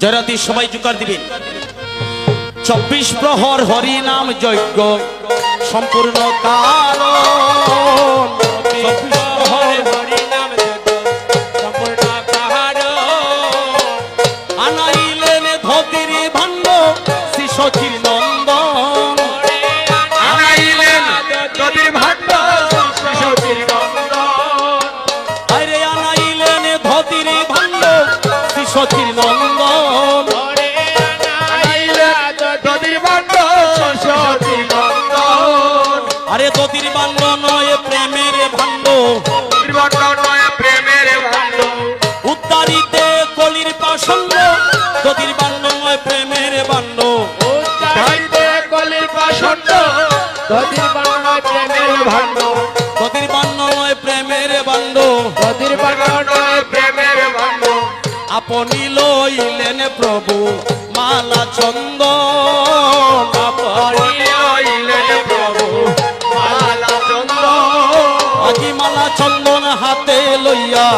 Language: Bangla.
জয়রাতি সবাই জোকার দিবেন। 24 প্রহর হরি নাম যজ্ঞ সম্পূর্ণ কারণ, 24 প্রহর হরি নাম যজ্ঞ সম্পূর্ণ কারণ। আনাইলেন ধতির ভাণ্ড শ্রী সচির নন্দন, আনাইলেন ধতির ভাণ্ড শ্রী সচির নন্দন। আরে আনাইলেন ধতির ভাণ্ড শ্রী সচির নন্দন। আরে দতির ভাণ্ড নয় প্রেমের ভাণ্ড, প্রেমের ভাণ্ড উদ্ধারিতে কলির পাষণ্ড। দতির ভাণ্ড নয় প্রেমের ভাণ্ড, উদ্ধারিতে কলির পাষণ্ড। দতির ভাণ্ড নয় প্রেমের ভাণ্ড, দতির ভাণ্ড নয় প্রেমের ভাণ্ড। দতির ভাণ্ড নয় প্রেমের ভাণ্ড। আপনি লইলেন প্রভু মালা চন্দন, আপনি লইলেন প্রভু মালা চন্দন। আজি মালা চন্দন হাতে লইয়া